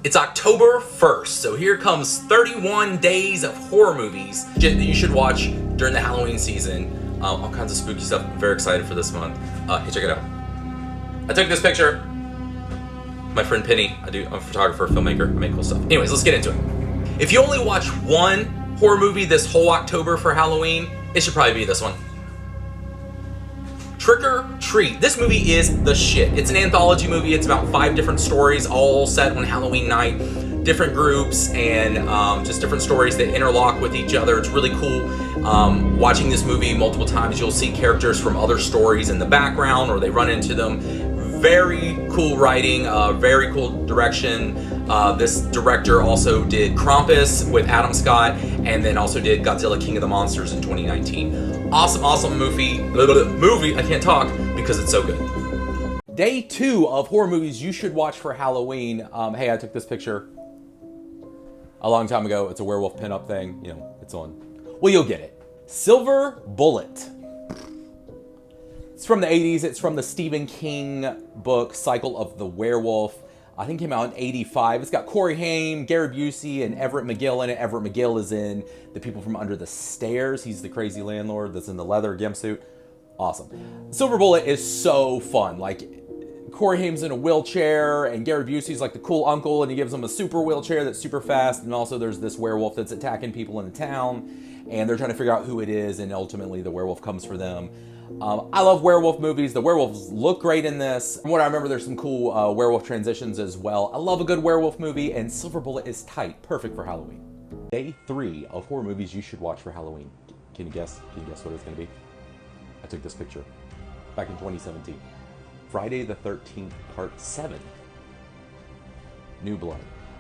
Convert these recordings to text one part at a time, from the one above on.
It's October 1st, so here comes 31 days of horror movies that you should watch during the Halloween season. All kinds of spooky stuff. I'm very excited for this month. Hey, check it out. I took this picture. My friend Penny, I'm a photographer, filmmaker, I make cool stuff. Anyways, let's get into it. If you only watch one horror movie this whole October for Halloween, it should probably be this one. Trick or Treat. This movie is the shit. It's an anthology movie. It's about 5 different stories, all set on Halloween night. Different groups and just different stories that interlock with each other. It's really cool. Watching this movie multiple times, you'll see characters from other stories in the background, or they run into them. Very cool writing, very cool direction. This director also did Krampus with Adam Scott, and then also did Godzilla King of the Monsters in 2019. Awesome movie. I can't talk because it's so good. Day 2 of horror movies you should watch for Halloween. Hey, I took this picture a long time ago. It's a werewolf pinup thing. You know, it's on. Well, you'll get it. Silver Bullet. It's from the 80s. It's from the Stephen King book, Cycle of the Werewolf. I think it came out in 85. It's got Corey Haim, Gary Busey, and Everett McGill in it. Everett McGill is in The People from Under the Stairs. He's the crazy landlord that's in the leather gimp suit. Awesome. Silver Bullet is so fun. Like, Corey Haim's in a wheelchair, and Gary Busey's like the cool uncle, and he gives him a super wheelchair that's super fast. And also there's this werewolf that's attacking people in the town, and they're trying to figure out who it is, and ultimately the werewolf comes for them. I love werewolf movies. The werewolves look great in this. From what I remember, there's some cool werewolf transitions as well. I love a good werewolf movie, and Silver Bullet is tight. Perfect for Halloween. Day 3 of horror movies you should watch for Halloween. Can you guess? Can you guess what it's going to be? I took this picture back in 2017. Friday the 13th, Part 7. New Blood.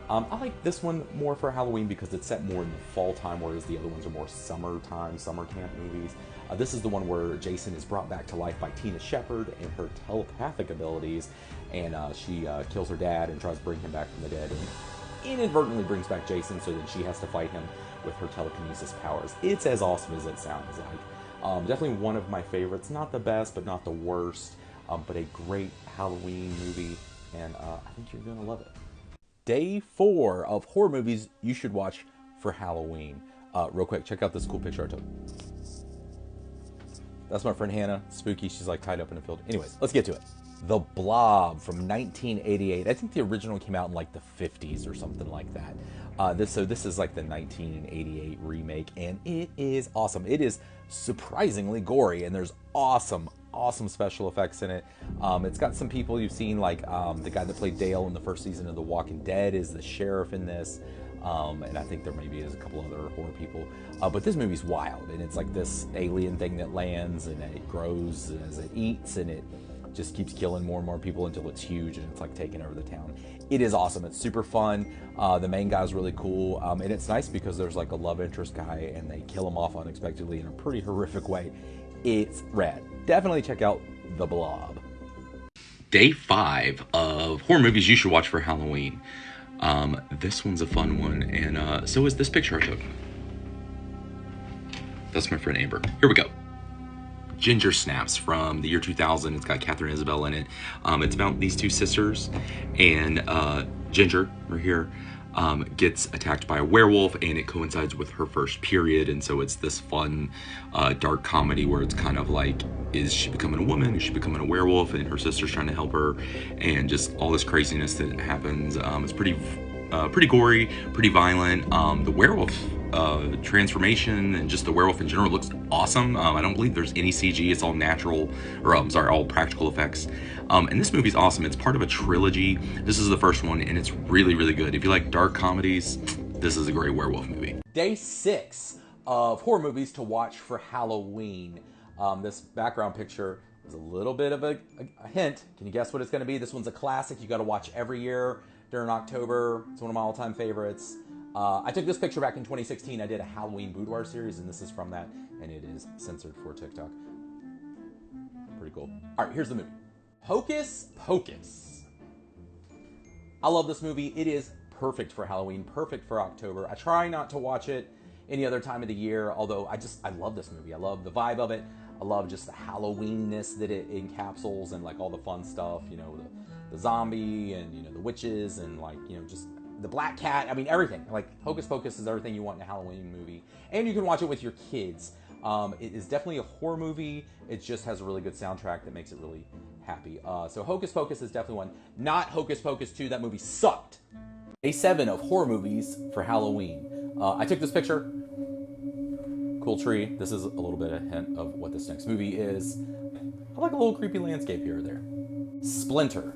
I like this one more for Halloween because it's set more in the fall time, whereas the other ones are more summer camp movies. This is the one where Jason is brought back to life by Tina Shepard and her telepathic abilities, and she kills her dad and tries to bring him back from the dead, and inadvertently brings back Jason, so then she has to fight him with her telekinesis powers. It's as awesome as it sounds like. Definitely one of my favorites. Not the best, but not the worst, but a great Halloween movie, and I think you're going to love it. Day 4 of horror movies you should watch for Halloween. Real quick, check out this cool picture I took. That's my friend Hannah. Spooky. She's like tied up in a field. Anyways, let's get to it. The Blob from 1988. I think the original came out in like the 50s or something like that. This is like the 1988 remake, and it is awesome. It is surprisingly gory, and there's awesome special effects in it. It's got some people you've seen, like the guy that played Dale in the first season of The Walking Dead is the sheriff in this. And I think there maybe is a couple other horror people. But this movie's wild, and it's like this alien thing that lands, and it grows as it eats, and it just keeps killing more and more people until it's huge, and it's like taking over the town. It is awesome. It's super fun. The main guy's really cool, and it's nice because there's like a love interest guy, and they kill him off unexpectedly in a pretty horrific way. It's rad. Definitely check out The Blob. Day 5 of horror movies you should watch for Halloween. This one's a fun one, and so is this picture I took. That's my friend Amber. Here we go. Ginger Snaps from the year 2000. It's got Catherine Isabelle in it. It's about these 2 sisters, and Ginger, right here, gets attacked by a werewolf, and it coincides with her first period, and so it's this fun, dark comedy where it's kind of like, is she becoming a woman? Is she becoming a werewolf? And her sister's trying to help her, and just all this craziness that happens. It's pretty gory, pretty violent. The werewolf transformation and just the werewolf in general looks awesome. I don't believe there's any CG. It's all natural, or all practical effects. And this movie's awesome. It's part of a trilogy. This is the first one, and it's really, really good. If you like dark comedies, this is a great werewolf movie. Day 6 of horror movies to watch for Halloween. This background picture is a little bit of a hint. Can you guess what it's going to be? This one's a classic. You got to watch every year during October. It's one of my all-time favorites. I took this picture back in 2016. I did a Halloween boudoir series, and this is from that, and it is censored for TikTok. Pretty cool. All right, here's the movie. Hocus Pocus. I love this movie. It is perfect for Halloween, perfect for October. I try not to watch it any other time of the year, although I love this movie. I love the vibe of it. I love just the Halloweenness that it encapsulates, and like all the fun stuff, you know, the zombie and, you know, the witches, and like, you know, just the black cat. I mean, everything. Like, Hocus Pocus is everything you want in a Halloween movie. And you can watch it with your kids. It is definitely a horror movie. It just has a really good soundtrack that makes it really happy. So Hocus Pocus is definitely one. Not Hocus Pocus 2. That movie sucked. Day 7 of horror movies for Halloween. I took this picture. Cool tree. This is a little bit of a hint of what this next movie is. I like a little creepy landscape here or there. Splinter.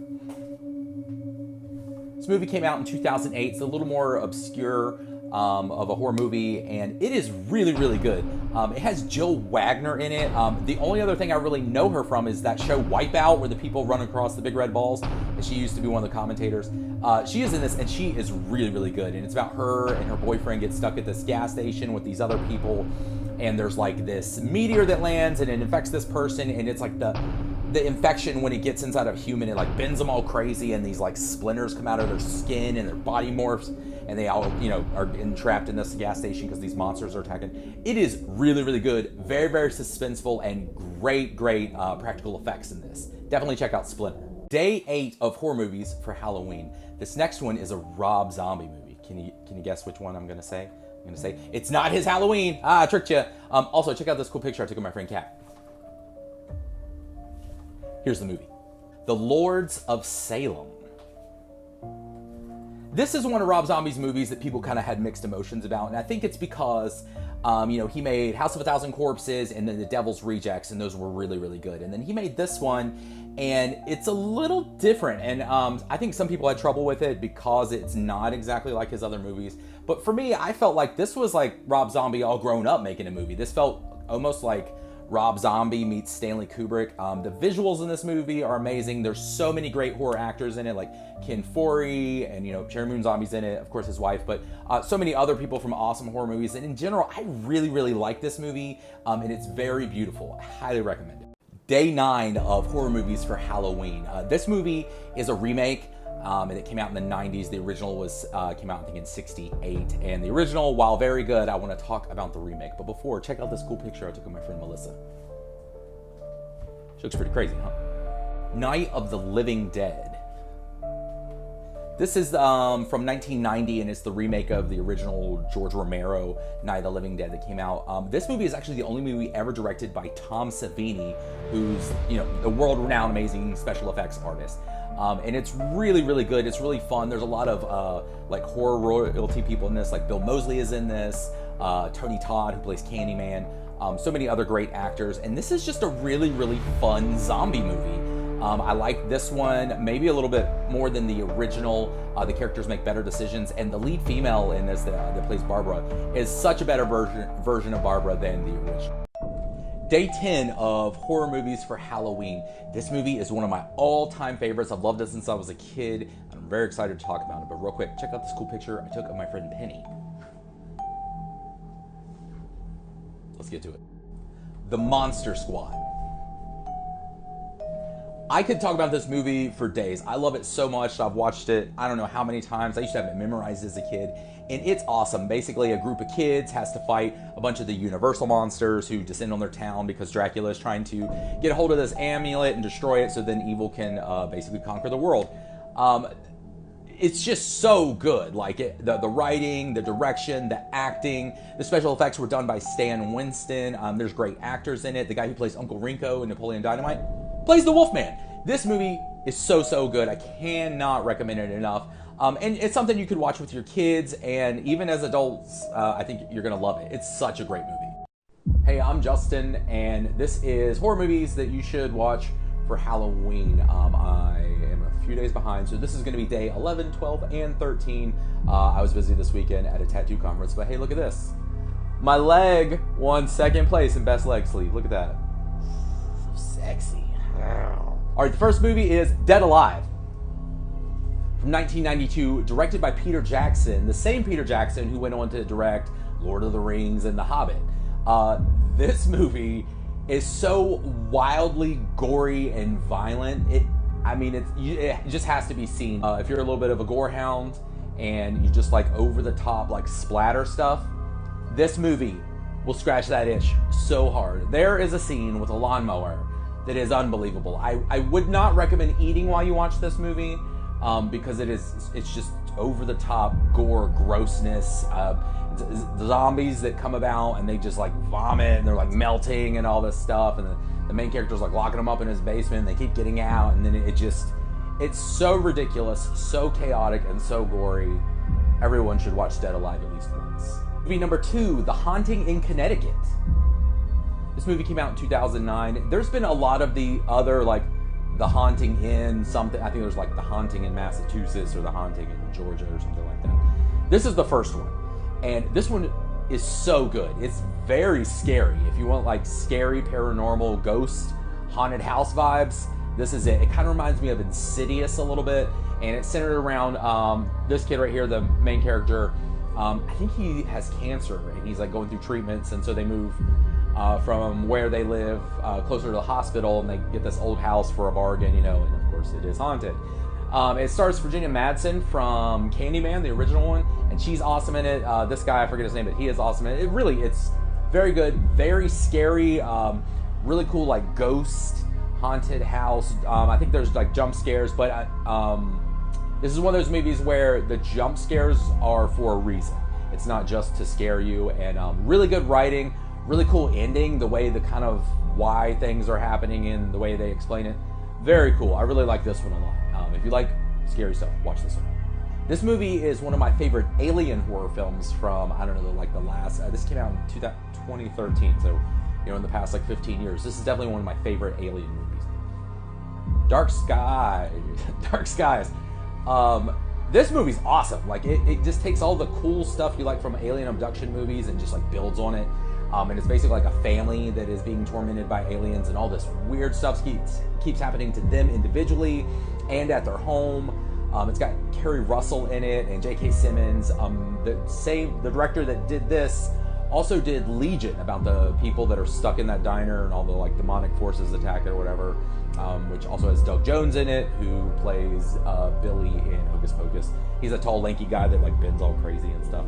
This movie came out in 2008. It's a little more obscure of a horror movie, and it is really, really good. It has Jill Wagner in it. The only other thing I really know her from is that show Wipeout, where the people run across the big red balls, and she used to be one of the commentators. She is in this, and she is really, really good, and it's about her and her boyfriend get stuck at this gas station with these other people, and there's like this meteor that lands, and it infects this person, and it's like the infection, when it gets inside of a human, it like bends them all crazy, and these like splinters come out of their skin, and their body morphs, and they all, you know, are entrapped in this gas station because these monsters are attacking. It is really, really good. Very, very suspenseful, and great practical effects in this. Definitely check out Splinter. Day 8 of horror movies for Halloween. This next one is a Rob Zombie movie. Can you guess which one I'm gonna say? I'm gonna say it's not his Halloween. I tricked you. Also, check out this cool picture I took of my friend Kat. Here's the movie. The Lords of Salem. This is one of Rob Zombie's movies that people kind of had mixed emotions about, and I think it's because, you know, he made House of a Thousand Corpses and then The Devil's Rejects, and those were really, really good. And then he made this one, and it's a little different, and I think some people had trouble with it because it's not exactly like his other movies. But for me, I felt like this was like Rob Zombie all grown up making a movie. This felt almost like Rob Zombie meets Stanley Kubrick. The visuals in this movie are amazing. There's so many great horror actors in it, like Ken Foree, and, you know, Cherry Moon Zombie's in it, of course his wife, but so many other people from awesome horror movies. And in general, I really, really like this movie, and it's very beautiful. I highly recommend it. Day 9 of horror movies for Halloween. This movie is a remake. And it came out in the 90s. The original came out, I think, in 68. And the original, while very good, I want to talk about the remake. But before, check out this cool picture I took of my friend Melissa. She looks pretty crazy, huh? Night of the Living Dead. This is from 1990, and it's the remake of the original George Romero Night of the Living Dead that came out. This movie is actually the only movie ever directed by Tom Savini, who's, you know, a world-renowned, amazing special effects artist. And it's really, really good. It's really fun. There's a lot of like horror royalty people in this, like Bill Moseley is in this, Tony Todd, who plays Candyman, so many other great actors. And this is just a really, really fun zombie movie. I like this one maybe a little bit more than the original. The characters make better decisions, and the lead female in this that plays Barbara is such a better version of Barbara than the original. Day 10 of horror movies for Halloween. This movie is one of my all-time favorites. I've loved it since I was a kid. I'm very excited to talk about it. But real quick, check out this cool picture I took of my friend Penny. Let's get to it. The Monster Squad. I could talk about this movie for days. I love it so much. I've watched it I don't know how many times. I used to have it memorized as a kid, and it's awesome. Basically, a group of kids has to fight a bunch of the Universal monsters who descend on their town because Dracula is trying to get a hold of this amulet and destroy it so then evil can basically conquer the world. It's just so good. Like the writing, the direction, the acting, the special effects were done by Stan Winston. There's great actors in it. The guy who plays Uncle Rinko in Napoleon Dynamite plays the Wolfman. This movie is so good. I cannot recommend it enough. And it's something you could watch with your kids, and even as adults, I think you're gonna love it. It's such a great movie. Hey, I'm Justin, and this is horror movies that you should watch for Halloween. I am a few days behind, so this is gonna be day 11, 12, and 13. I was busy this weekend at a tattoo conference, but hey, look at this. My leg won second place in best leg sleeve. Look at that. So sexy. All right, the first movie is Dead Alive. From 1992, directed by Peter Jackson, the same Peter Jackson who went on to direct Lord of the Rings and The Hobbit. This movie is so wildly gory and violent. It just has to be seen. If you're a little bit of a gore hound and you just like over the top like splatter stuff, this movie will scratch that itch so hard. There is a scene with a lawnmower that is unbelievable. I would not recommend eating while you watch this movie because it's just over-the-top gore, grossness, zombies that come about and they just like vomit and they're like melting and all this stuff, and the main character's like locking them up in his basement and they keep getting out, and then it's so ridiculous, so chaotic, and so gory. Everyone should watch Dead Alive at least once. Movie number 2, The Haunting in Connecticut. This movie came out in 2009. There's been a lot of the other, like, The Haunting in something. I think there's like The Haunting in Massachusetts or The Haunting in Georgia or something like that. This is the first one. And this one is so good. It's very scary. If you want like scary, paranormal, ghost, haunted house vibes, this is it. It kind of reminds me of Insidious a little bit. And it's centered around this kid right here, the main character. I think he has cancer and he's like going through treatments. And so they move from where they live closer to the hospital, and they get this old house for a bargain, and of course it is haunted. It stars Virginia Madsen from Candyman, the original one, and she's awesome in it. This guy, I forget his name, but he is awesome in it. It's very good, very scary, really cool, like ghost haunted house. I think there's like jump scares, but this is one of those movies where the jump scares are for a reason. It's not just to scare you, and really good writing. Really cool ending, the way the kind of why things are happening and the way they explain it. Very cool. I really like this one a lot. If you like scary stuff, watch this one. This movie is one of my favorite alien horror films from, I don't know, like the last, this came out in 2013, so, in the past like 15 years. This is definitely one of my favorite alien movies. Dark Skies. This movie's awesome. Like, it just takes all the cool stuff you like from alien abduction movies and just like builds on it. And it's basically like a family that is being tormented by aliens, and all this weird stuff keeps happening to them individually and at their home. It's got Kerry Russell in it and J.K. Simmons. The director that did this also did Legion, about the people that are stuck in that diner and all the like demonic forces attack it or whatever, which also has Doug Jones in it, who plays Billy in Hocus Pocus. He's a tall, lanky guy that like bends all crazy and stuff.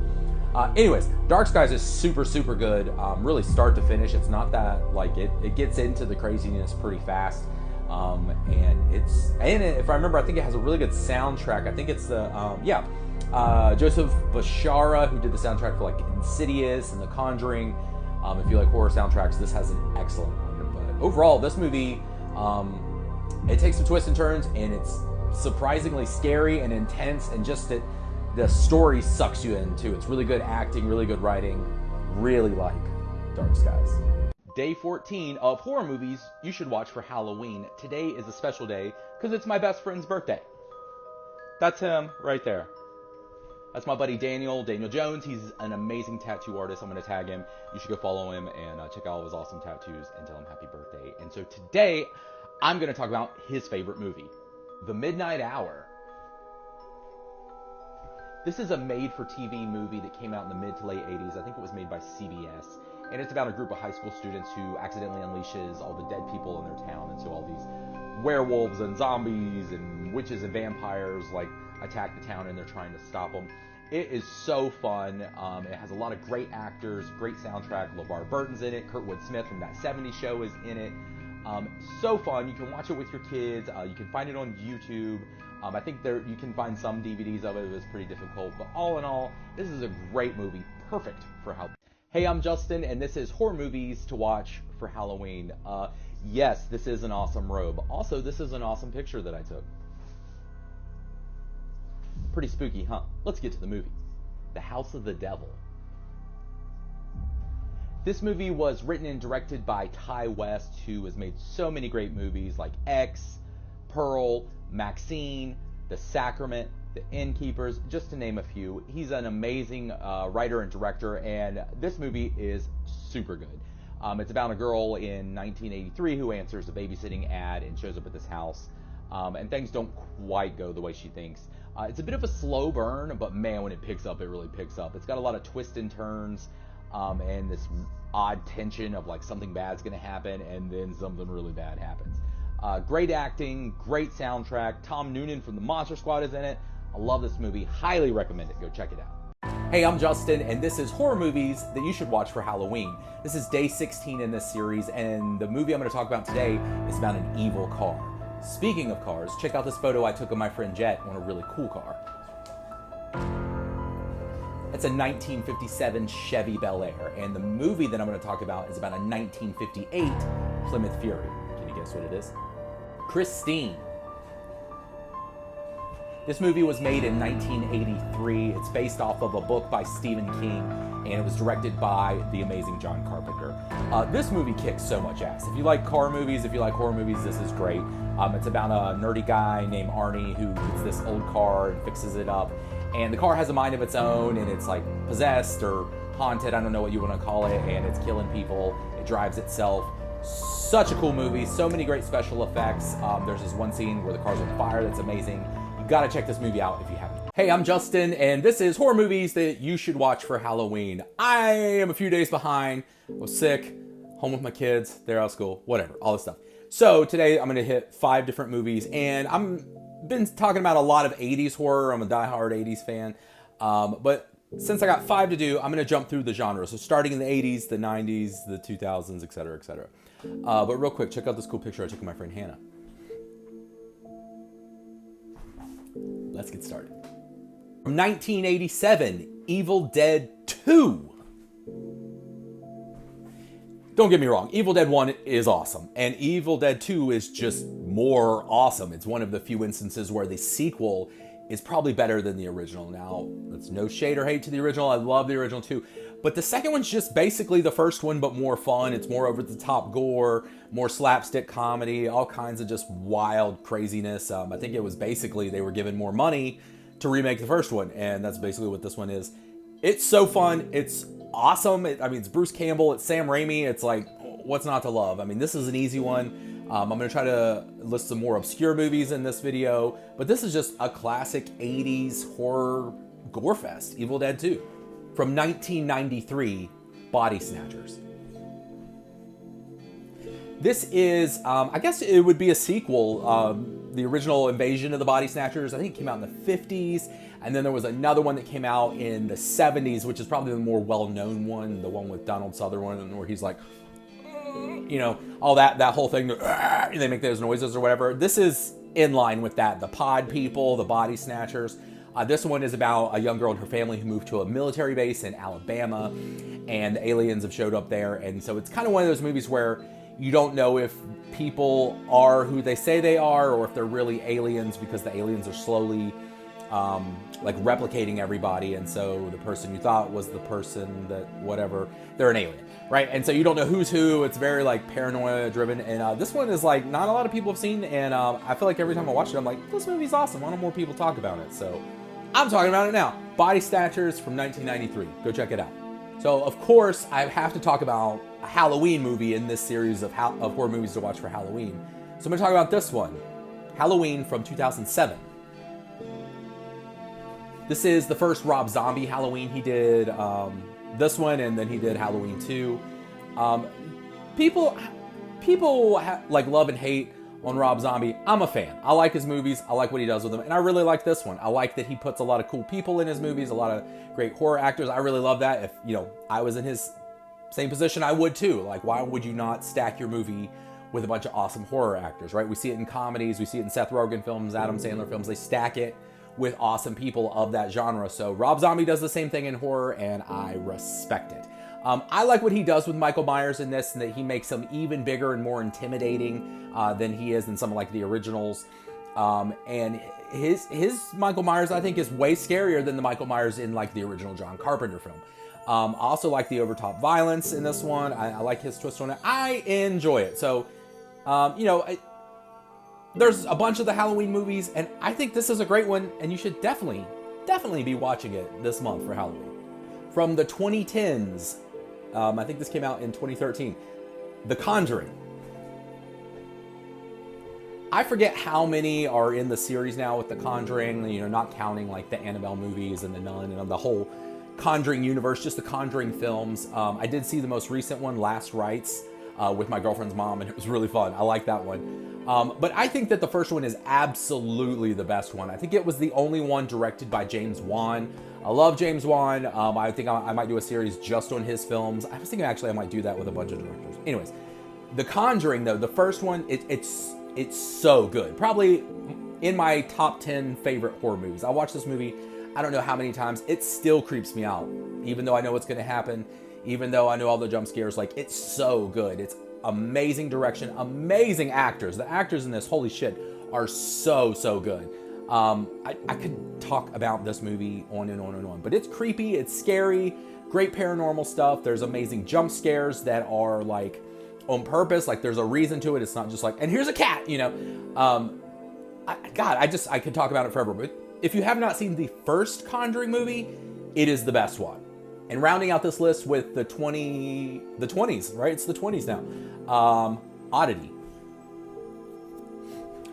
Anyways, Dark Skies is super, super good, really start to finish. It's not that, like, it gets into the craziness pretty fast, and if I remember, I think it has a really good soundtrack. I think it's Joseph Bashara, who did the soundtrack for, like, Insidious and The Conjuring. If you like horror soundtracks, this has an excellent one. But overall, this movie, it takes some twists and turns, and it's surprisingly scary and intense, and just the story sucks you in too. It's really good acting, really good writing. Really like Dark Skies. Day 14 of horror movies you should watch for Halloween. Today is a special day because it's my best friend's birthday. That's him right there. That's my buddy Daniel Jones. He's an amazing tattoo artist. I'm going to tag him. You should go follow him and check out all of his awesome tattoos and tell him happy birthday. And so today I'm going to talk about his favorite movie, The Midnight Hour. This is a made-for-TV movie that came out in the mid to late 80s. I think it was made by CBS. And it's about a group of high school students who accidentally unleashes all the dead people in their town. And so all these werewolves and zombies and witches and vampires like attack the town, and they're trying to stop them. It is so fun. It has a lot of great actors, great soundtrack. LeVar Burton's in it. Kurtwood Smith from That 70s Show is in it. So fun. You can watch it with your kids. You can find it on YouTube. I think you can find some DVDs of it. It was pretty difficult. But all in all, this is a great movie. Perfect for Halloween. Hey, I'm Justin, and this is Horror Movies to Watch for Halloween. Yes, this is an awesome robe. Also, this is an awesome picture that I took. Pretty spooky, huh? Let's get to the movie. The House of the Devil. This movie was written and directed by Ty West, who has made so many great movies like X, Pearl, Maxine, The Sacrament, The Innkeepers, just to name a few. He's an amazing writer and director, and this movie is super good. It's about a girl in 1983 who answers a babysitting ad and shows up at this house, and things don't quite go the way she thinks. It's a bit of a slow burn, but man, when it picks up, it really picks up. It's got a lot of twists and turns, and this odd tension of like something bad's gonna happen, and then something really bad happens. Great acting, great soundtrack. Tom Noonan from the Monster Squad is in it. I love this movie. Highly recommend it. Go check it out. Hey, I'm Justin, and this is Horror Movies that you should watch for Halloween. This is day 16 in this series, and the movie I'm going to talk about today is about an evil car. Speaking of cars, check out this photo I took of my friend Jet on a really cool car. It's a 1957 Chevy Bel Air. And the movie that I'm going to talk about is about a 1958 Plymouth Fury. Can you guess what it is? Christine. This movie was made in 1983. It's based off of a book by Stephen King, and it was directed by the amazing John Carpenter. This movie kicks so much ass. If you like car movies, if you like horror movies, this is great. It's about a nerdy guy named Arnie who gets this old car and fixes it up. And the car has a mind of its own, and it's like possessed or haunted, I don't know what you want to call it, and it's killing people. It drives itself. Such a cool movie, so many great special effects. There's this one scene where the car's on fire that's amazing. You gotta check this movie out if you haven't. Hey, I'm Justin, and this is horror movies that you should watch for Halloween. I am a few days behind. I was sick, home with my kids, they're out of school, whatever, all this stuff. So today I'm gonna hit 5 different movies, and I'm been talking about a lot of 80s horror. I'm a diehard 80s fan, but since I got 5 to do, I'm gonna jump through the genre. So starting in the 80s, the 90s, the 2000s, etc., etc. But real quick, check out this cool picture I took of my friend Hannah. Let's get started. From 1987, Evil Dead 2. Don't get me wrong, Evil Dead 1 is awesome, and Evil Dead 2 is just more awesome. It's one of the few instances where the sequel is probably better than the original. Now, that's no shade or hate to the original. I love the original too. But the second one's just basically the first one, but more fun. It's more over-the-top gore, more slapstick comedy, all kinds of just wild craziness. I think it was basically they were given more money to remake the first one, and that's basically what this one is. It's so fun. It's awesome. It's Bruce Campbell. It's Sam Raimi. It's like, what's not to love? I mean, this is an easy one. I'm going to try to list some more obscure movies in this video, but this is just a classic 80s horror gore fest, Evil Dead 2. From 1993, Body Snatchers. This is, I guess it would be a sequel. The original Invasion of the Body Snatchers, I think it came out in the 50s, and then there was another one that came out in the 70s, which is probably the more well-known one, the one with Donald Sutherland, where he's like, you know, all that whole thing, they make those noises or whatever. This is in line with that. The pod people, the body snatchers. This one is about a young girl and her family who moved to a military base in Alabama, and the aliens have showed up there. And so it's kind of one of those movies where you don't know if people are who they say they are, or if they're really aliens, because the aliens are slowly like replicating everybody, and so the person you thought was the person that whatever, they're an alien, right? And so you don't know who's who. It's very like paranoia driven, and this one is like not a lot of people have seen, and I feel like every time I watch it I'm like, this movie's awesome, why don't more people talk about it? So I'm talking about it now. Body Snatchers from 1993. Go check it out. So of course I have to talk about a Halloween movie in this series of horror movies to watch for Halloween. So I'm going to talk about this one, Halloween from 2007. This is the first Rob Zombie Halloween. He did this one, and then he did Halloween 2. People like love and hate on Rob Zombie. I'm a fan. I like his movies. I like what he does with them, and I really like this one. I like that he puts a lot of cool people in his movies, a lot of great horror actors. I really love that. If I was in his same position, I would too. Like, why would you not stack your movie with a bunch of awesome horror actors, right? We see it in comedies. We see it in Seth Rogen films, Adam Sandler films. They stack it with awesome people of that genre. So Rob Zombie does the same thing in horror, and I respect it. I like what he does with Michael Myers in this, and that he makes him even bigger and more intimidating than he is in some of like the originals. And his Michael Myers, I think, is way scarier than the Michael Myers in like the original John Carpenter film. I also like the overtop violence in this one. I like his twist on it. I enjoy it. So, there's a bunch of the Halloween movies, and I think this is a great one, and you should definitely be watching it this month for Halloween. From the 2010s, I think this came out in 2013, The Conjuring. I forget how many are in the series now with The Conjuring, not counting like the Annabelle movies and The Nun and the whole Conjuring universe, just the Conjuring films. I did see the most recent one, Last Rites, with my girlfriend's mom, and it was really fun. I like that one. But I think that the first one is absolutely the best one. I think it was the only one directed by James Wan. I love James Wan. I think I might do a series just on his films. I was thinking actually I might do that with a bunch of directors. Anyways, The Conjuring though, the first one, it's so good. Probably in my top 10 favorite horror movies. I watch this movie I don't know how many times, it still creeps me out. Even though I know what's going to happen, even though I know all the jump scares, like, it's so good. It's amazing direction, amazing actors. The actors in this, holy shit, are so, so good. I could talk about this movie on and on and on, but it's creepy, it's scary, great paranormal stuff. There's amazing jump scares that are like on purpose, like there's a reason to it. It's not just like, and here's a cat, you know. I could talk about it forever, but if you have not seen the first Conjuring movie, it is the best one. And rounding out this list with the 20s, right? It's the 20s now. Oddity.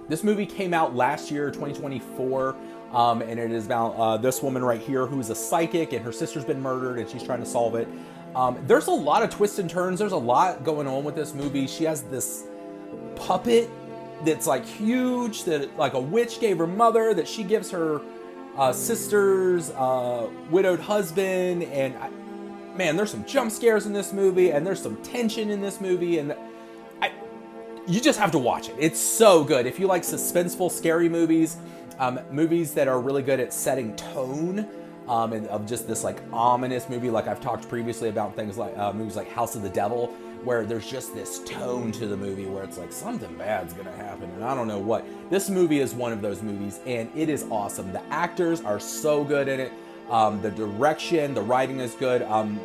This movie came out last year, 2024, and it is about this woman right here who's a psychic, and her sister's been murdered, and she's trying to solve it. There's a lot of twists and turns. There's a lot going on with this movie. She has this puppet that's like huge, that like a witch gave her mother, that she gives her sister's widowed husband, and man, there's some jump scares in this movie, and there's some tension in this movie, and you just have to watch it. It's so good. If you like suspenseful, scary movies, movies that are really good at setting tone, and of just this like ominous movie, like I've talked previously about things like movies like House of the Devil, where there's just this tone to the movie where it's like something bad's gonna happen, and I don't know what. This movie is one of those movies, and it is awesome. The actors are so good in it. The direction, the writing is good.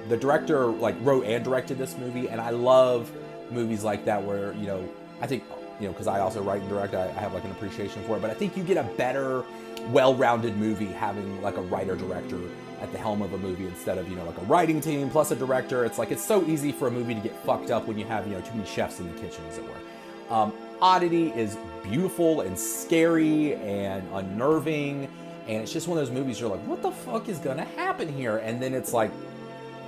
The director like wrote and directed this movie, and I love movies like that where, you know, I think, you know, because I also write and direct, I have like an appreciation for it, but I think you get a better, well-rounded movie having like a writer-director at the helm of a movie instead of, you know, like a writing team plus a director. It's like, it's so easy for a movie to get fucked up when you have, you know, too many chefs in the kitchen, as it were. Oddity is beautiful and scary and unnerving, and it's just one of those movies you're like, what the fuck is gonna happen here? And then it's like,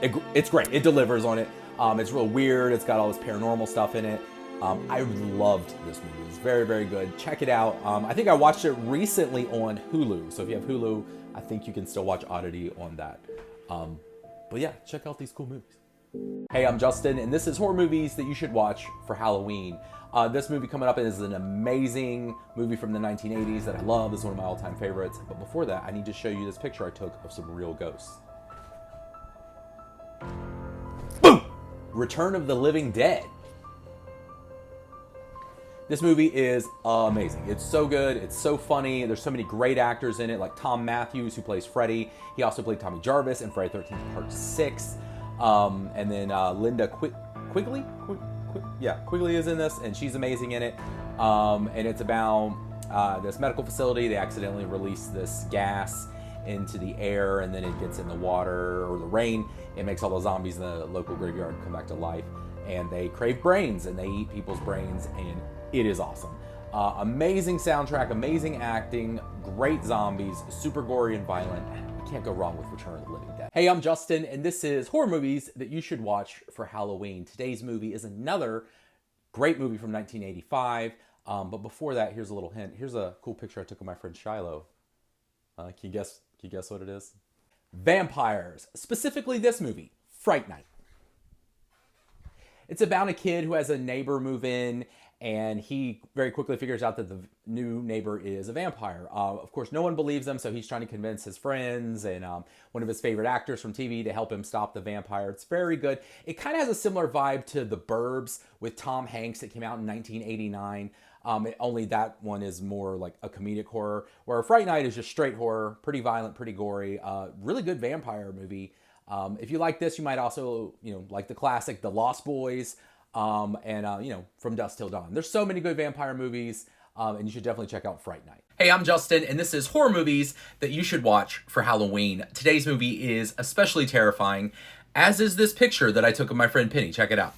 it's great. It delivers on it. It's real weird. It's got all this paranormal stuff in it. I loved this movie. It's very, very good. Check it out. I think I watched it recently on Hulu. So if you have Hulu, I think you can still watch Oddity on that. But yeah, check out these cool movies. Hey, I'm Justin, and this is horror movies that you should watch for Halloween. This movie coming up is an amazing movie from the 1980s that I love. It's one of my all-time favorites. But before that, I need to show you this picture I took of some real ghosts. Boom! Return of the Living Dead. This movie is amazing. It's so good. It's so funny. There's so many great actors in it, like Tom Matthews, who plays Freddy. He also played Tommy Jarvis in Friday the 13th Part 6. And then Linda Quigley? Quigley is in this, and she's amazing in it. And it's about this medical facility. They accidentally release this gas into the air, and then it gets in the water or the rain. It makes all the zombies in the local graveyard come back to life. And they crave brains, and they eat people's brains, and it is awesome. Amazing soundtrack, amazing acting, great zombies, super gory and violent. You can't go wrong with Return of the Living Dead. Hey, I'm Justin, and this is horror movies that you should watch for Halloween. Today's movie is another great movie from 1985. But before that, here's a little hint. Here's a cool picture I took of my friend Shiloh. Can you guess what it is? Vampires. Specifically this movie, Fright Night. It's about a kid who has a neighbor move in, and he very quickly figures out that the new neighbor is a vampire. Of course, no one believes him, so he's trying to convince his friends and one of his favorite actors from TV to help him stop the vampire. It's very good. It kind of has a similar vibe to The Burbs with Tom Hanks that came out in 1989. Only that one is more like a comedic horror, where Fright Night is just straight horror, pretty violent, pretty gory, really good vampire movie. If you like this, you might also, like the classic The Lost Boys, and From Dusk Till Dawn. There's so many good vampire movies, and you should definitely check out Fright Night. Hey, I'm Justin, and this is horror movies that you should watch for Halloween. Today's movie is especially terrifying, as is this picture that I took of my friend Penny. Check it out.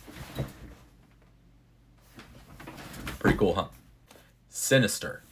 Pretty cool, huh? Sinister.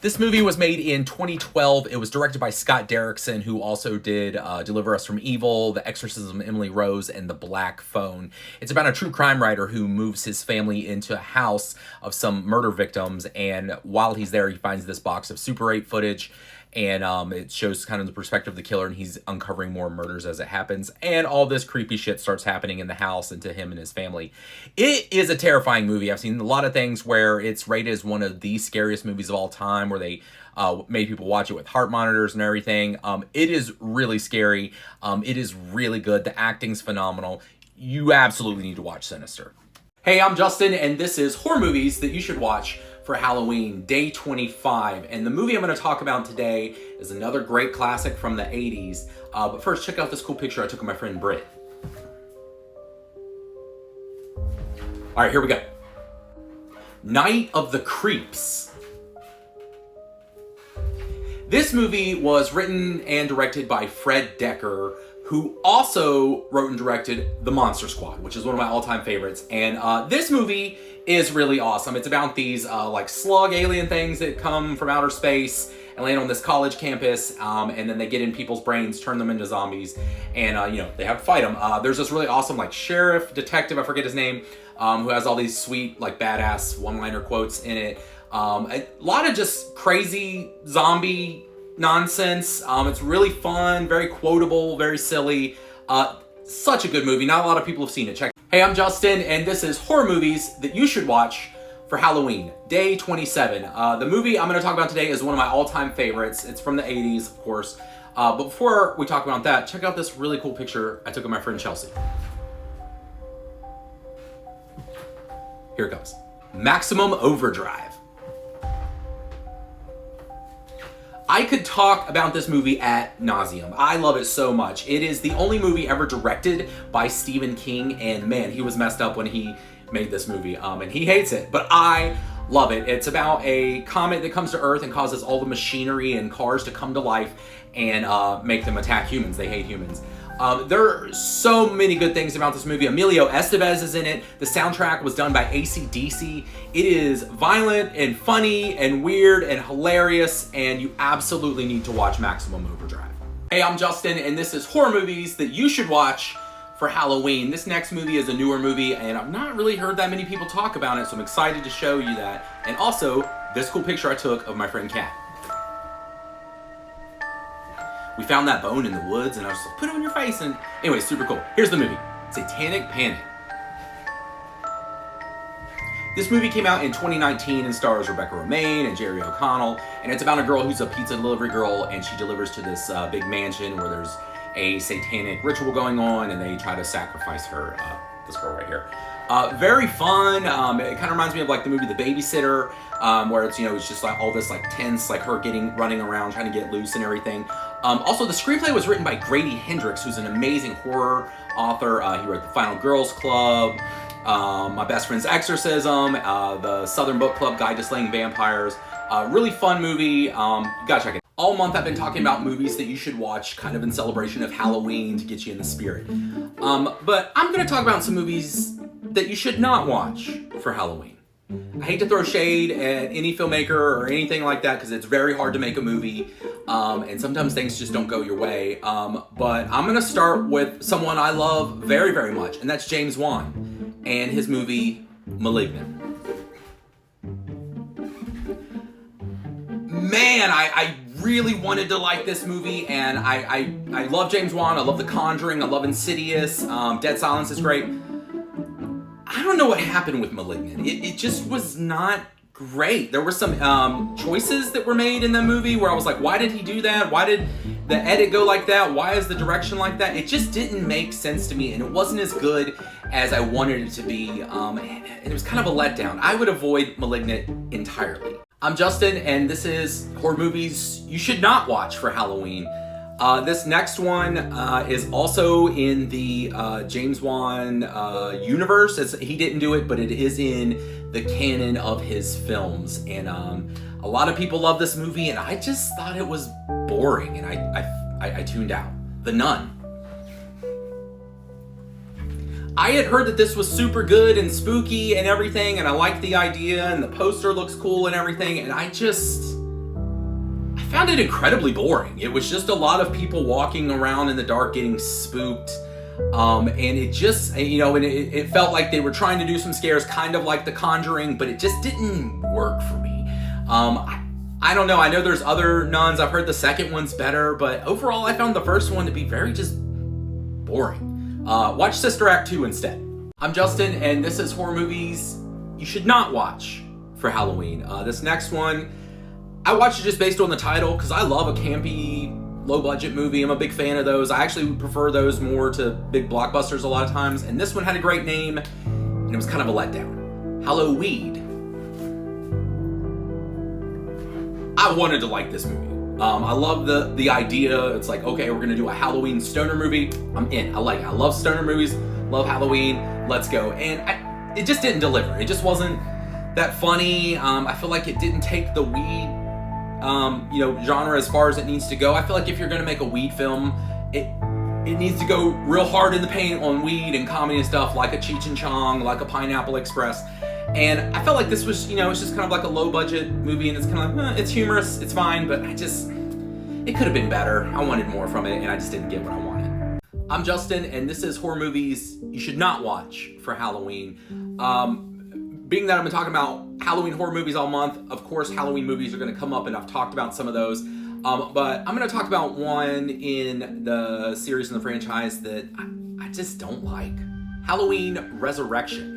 This movie was made in 2012. It was directed by Scott Derrickson, who also did Deliver Us from Evil, The Exorcism of Emily Rose, and The Black Phone. It's about a true crime writer who moves his family into a house of some murder victims, and while he's there, he finds this box of Super 8 footage, and it shows kind of the perspective of the killer, and he's uncovering more murders as it happens, and all this creepy shit starts happening in the house and to him and his family. It is a terrifying movie. I've seen a lot of things where it's rated as one of the scariest movies of all time, where they made people watch it with heart monitors and everything. It is really scary. It is really good. The acting's phenomenal. You absolutely need to watch Sinister. Hey, I'm Justin, and this is Horror Movies That You Should Watch for Halloween, day 25. And the movie I'm going to talk about today is another great classic from the 80s. But first, check out this cool picture I took of my friend Britt. All right, here we go. Night of the Creeps. This movie was written and directed by Fred Dekker, who also wrote and directed The Monster Squad, which is one of my all-time favorites. And this movie is really awesome. It's about these like slug alien things that come from outer space and land on this college campus, and then they get in people's brains, turn them into zombies, and you know, they have to fight them. There's this really awesome like sheriff, detective, I forget his name, who has all these sweet like badass one-liner quotes in it. A lot of just crazy zombie nonsense. It's really fun, very quotable, very silly. Such a good movie. Not a lot of people have seen it. Check. Hey, I'm Justin, and this is Horror Movies That You Should Watch for Halloween, day 27. The movie I'm going to talk about today is one of my all-time favorites. It's from the 80s, of course. But before we talk about that, check out this really cool picture I took of my friend Chelsea. Here it comes. Maximum Overdrive. I could talk about this movie ad nauseum. I love it so much. It is the only movie ever directed by Stephen King, and man, he was messed up when he made this movie, and he hates it, but I love it. It's about a comet that comes to Earth and causes all the machinery and cars to come to life and make them attack humans. They hate humans. There are so many good things about this movie. Emilio Estevez is in it. The soundtrack was done by AC/DC. It is violent and funny and weird and hilarious, and you absolutely need to watch Maximum Overdrive. Hey, I'm Justin, and this is Horror Movies That You Should Watch for Halloween. This next movie is a newer movie, and I've not really heard that many people talk about it, so I'm excited to show you that. And also, this cool picture I took of my friend Kat. We found that bone in the woods, and I was like, put it on your face. And anyway, super cool. Here's the movie, Satanic Panic. This movie came out in 2019 and stars Rebecca Romijn and Jerry O'Connell. And it's about a girl who's a pizza delivery girl, and she delivers to this big mansion where there's a satanic ritual going on, and they try to sacrifice her, this girl right here. Very fun. It kind of reminds me of like the movie The Babysitter, where it's, you know, it's just like all this like tense, like her running around trying to get loose and everything. Also, the screenplay was written by Grady Hendrix, who's an amazing horror author. He wrote The Final Girls Club, My Best Friend's Exorcism, the Southern Book Club Guide to Slaying Vampires. Really fun movie. You gotta check it. All month I've been talking about movies that you should watch kind of in celebration of Halloween to get you in the spirit. But I'm gonna talk about some movies that you should not watch for Halloween. I hate to throw shade at any filmmaker or anything like that because it's very hard to make a movie, and sometimes things just don't go your way. But I'm gonna start with someone I love very, very much, and that's James Wan and his movie Malignant. Man, I really wanted to like this movie, and I love James Wan. I love The Conjuring. I love Insidious. Dead Silence is great. I don't know what happened with Malignant. It just was not great. There were some choices that were made in the movie where I was like, why did he do that? Why did the edit go like that? Why is the direction like that? It just didn't make sense to me, and it wasn't as good as I wanted it to be, and it was kind of a letdown. I would avoid Malignant entirely. I'm Justin, and this is Horror Movies You Should Not Watch for Halloween. This next one is also in the James Wan universe. He didn't do it, but it is in the canon of his films. And a lot of people love this movie, and I just thought it was boring, and I tuned out. The Nun. I had heard that this was super good and spooky and everything, and I liked the idea, and the poster looks cool and everything, and I found it incredibly boring. It was just a lot of people walking around in the dark getting spooked, and it just, you know, and it felt like they were trying to do some scares, kind of like The Conjuring, but it just didn't work for me. I don't know. I know there's other nuns. I've heard the second one's better, but overall I found the first one to be very just boring. Watch Sister Act 2 instead. I'm Justin, and this is Horror Movies You Should Not Watch for Halloween. This next one, I watched it just based on the title because I love a campy, low-budget movie. I'm a big fan of those. I actually would prefer those more to big blockbusters a lot of times. And this one had a great name, and it was kind of a letdown. Halloween. I wanted to like this movie. I love the idea. It's like, okay, we're gonna do a Halloween stoner movie. I'm in. I like it. I love stoner movies. Love Halloween. Let's go. And it just didn't deliver. It just wasn't that funny. I feel like it didn't take the weed, genre as far as it needs to go. I feel like if you're gonna make a weed film, it needs to go real hard in the paint on weed and comedy and stuff, like a Cheech and Chong, like a Pineapple Express. And I felt like this was, it's just kind of like a low budget movie, and it's kind of like, it's humorous, it's fine, but it could have been better. I wanted more from it, and I just didn't get what I wanted. I'm Justin, and this is horror movies you should not watch for Halloween. Being that I've been talking about Halloween horror movies all month, of course Halloween movies are going to come up, and I've talked about some of those. But I'm going to talk about one in the series and the franchise that I just don't like. Halloween Resurrection.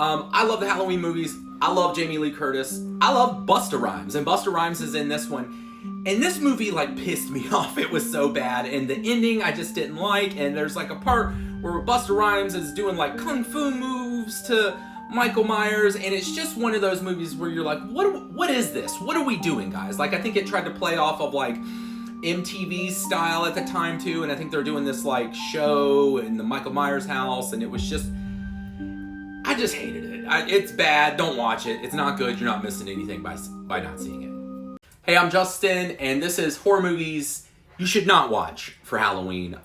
I love the Halloween movies. I love Jamie Lee Curtis. I love Busta Rhymes, and Busta Rhymes is in this one. And this movie pissed me off. It was so bad, and the ending I just didn't like. And there's a part where Busta Rhymes is doing kung fu moves to Michael Myers, and it's just one of those movies where you're like, what is this? What are we doing, guys? I think it tried to play off of MTV style at the time too, and I think they're doing this show in the Michael Myers house, and it was just, I just hated it. It's bad. Don't watch it. It's not good. You're not missing anything by not seeing it. Hey, I'm Justin, and this is horror movies you should not watch for Halloween.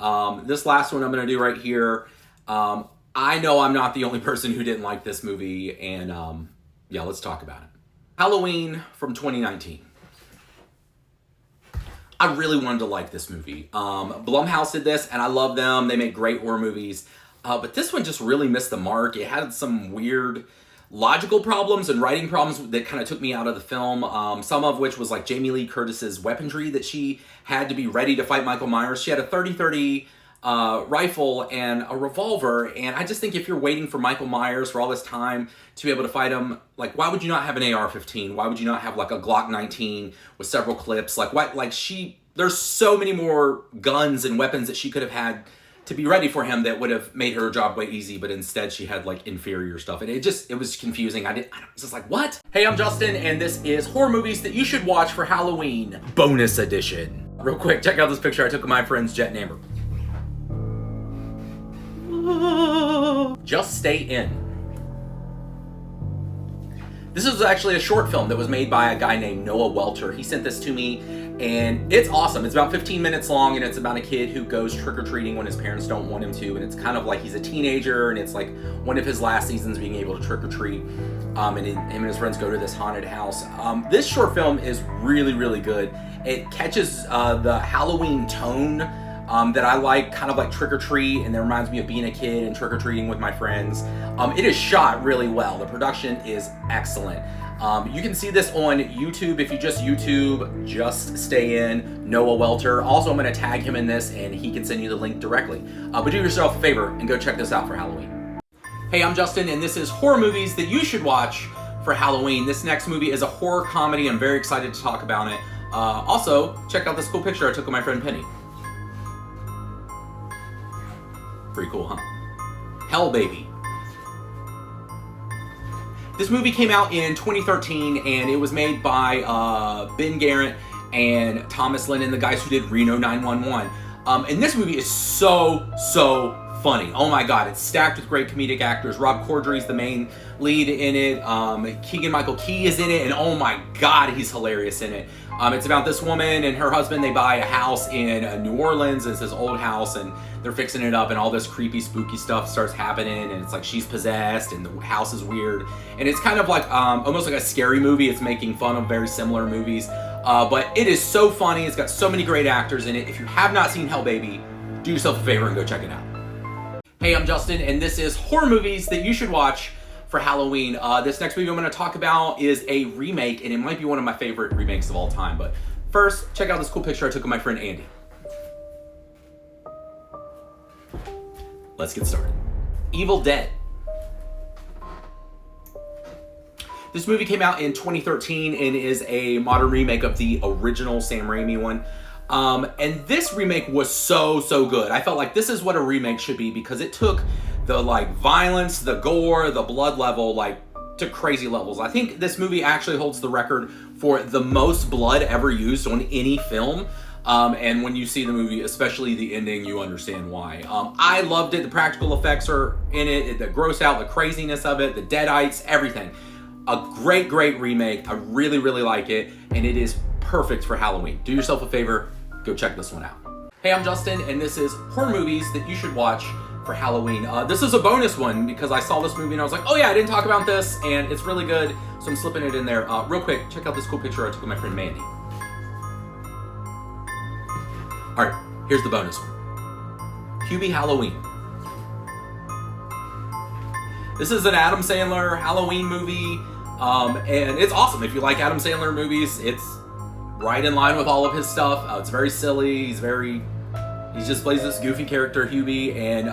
This last one I'm going to do right here. I know I'm not the only person who didn't like this movie, and let's talk about it. Halloween from 2019. I really wanted to like this movie. Blumhouse did this, and I love them. They make great horror movies. But this one just really missed the mark. It had some weird logical problems and writing problems that kind of took me out of the film. Some of which was Jamie Lee Curtis's weaponry that she had to be ready to fight Michael Myers. She had a 30-30 rifle and a revolver, and I just think if you're waiting for Michael Myers for all this time to be able to fight him, why would you not have an AR-15? Why would you not have a Glock 19 with several clips? There's so many more guns and weapons that she could have had to be ready for him that would have made her job way easy, but instead she had inferior stuff, and it was confusing. I was just like, what? Hey, I'm Justin, and this is horror movies that you should watch for Halloween bonus edition. Real quick, check out this picture I took of my friends Jet and Amber. Just Stay In. This is actually a short film that was made by a guy named Noah Welter. He sent this to me, and it's awesome. It's about 15 minutes long, and it's about a kid who goes trick-or-treating when his parents don't want him to, and it's kind of he's a teenager, and it's one of his last seasons being able to trick-or-treat, and him and his friends go to this haunted house. This short film is really, really good. It catches the Halloween tone that I like, kind of Trick or Treat, and that reminds me of being a kid and trick-or-treating with my friends. It is shot really well. The production is excellent. You can see this on YouTube if you just YouTube Just Stay In, Noah Welter. Also, I'm going to tag him in this, and he can send you the link directly. But do yourself a favor and go check this out for Halloween. Hey, I'm Justin, and this is horror movies that you should watch for Halloween. This next movie is a horror comedy. I'm very excited to talk about it. Also, check out this cool picture I took of my friend Penny. Pretty cool, huh? Hell Baby. This movie came out in 2013, and it was made by Ben Garrett and Thomas Lennon, the guys who did Reno 911. And this movie is so funny. Oh my god, it's stacked with great comedic actors. Rob Corddry's the main lead in it. Keegan-Michael Key is in it, and oh my god, he's hilarious in it. It's about this woman and her husband. They buy a house in New Orleans. It's this old house, and they're fixing it up, and all this creepy, spooky stuff starts happening, and it's she's possessed, and the house is weird. And it's kind of almost like a scary movie. It's making fun of very similar movies. But it is so funny. It's got so many great actors in it. If you have not seen Hell Baby, do yourself a favor and go check it out. Hey, I'm Justin, and this is horror movies that you should watch for Halloween. This next movie I'm going to talk about is a remake, and it might be one of my favorite remakes of all time. But first, check out this cool picture I took of my friend Andy. Let's get started. Evil Dead. This movie came out in 2013 and is a modern remake of the original Sam Raimi one. And this remake was so good. I felt like this is what a remake should be, because it took the like violence, the gore, the blood level, like to crazy levels. I think this movie actually holds the record for the most blood ever used on any film. And when you see the movie, especially the ending, you understand why. I loved it. The practical effects are in it, the gross out, the craziness of it, the deadites, everything. A great remake. I really like it, and it is perfect for Halloween. Do yourself a favor, go check this one out. Hey, I'm Justin, and this is horror movies that you should watch for Halloween. This is a bonus one because I saw this movie and I was like, oh yeah, I didn't talk about this, and it's really good, so I'm slipping it in there. Real quick, check out this cool picture I took of my friend Mandy. All right, here's the bonus one. Hubie Halloween. This is an Adam Sandler Halloween movie, and it's awesome. If you like Adam Sandler movies, it's right in line with all of his stuff. It's very silly. He just plays this goofy character, Hubie, and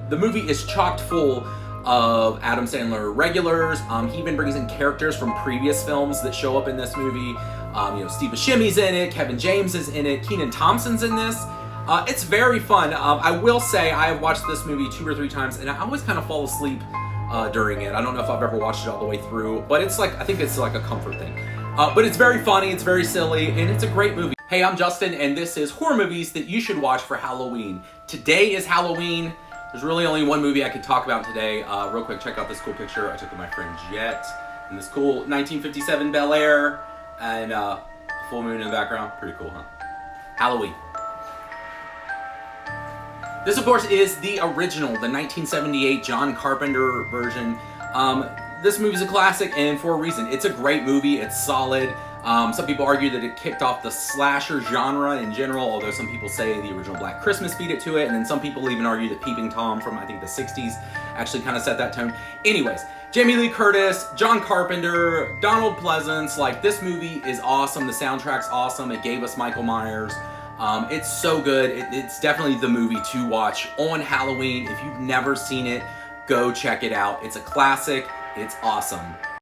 the movie is chocked full of Adam Sandler regulars. He even brings in characters from previous films that show up in this movie. Steve Buscemi's in it, Kevin James is in it, Kenan Thompson's in this. It's very fun. I will say I have watched this movie 2 or 3 times, and I always kind of fall asleep during it. I don't know if I've ever watched it all the way through, but I think it's like a comfort thing. But it's very funny, it's very silly, and it's a great movie. Hey, I'm Justin, and this is horror movies that you should watch for Halloween. Today is Halloween. There's really only one movie I could talk about today. Real quick, check out this cool picture I took of my friend Jet in this cool 1957 Bel Air, and full moon in the background. Pretty cool, huh? Halloween. This, of course, is the original, the 1978 John Carpenter version. This movie's a classic, and for a reason. It's a great movie. It's solid. Some people argue that it kicked off the slasher genre in general, although some people say the original Black Christmas beat it to it, and then some people even argue that Peeping Tom from, I think, the 60s actually kind of set that tone. Anyways, Jamie Lee Curtis, John Carpenter, Donald Pleasance, like, this movie is awesome. The soundtrack's awesome. It gave us Michael Myers. It's so good. It's definitely the movie to watch on Halloween. If you've never seen it, go check it out. It's a classic. It's awesome.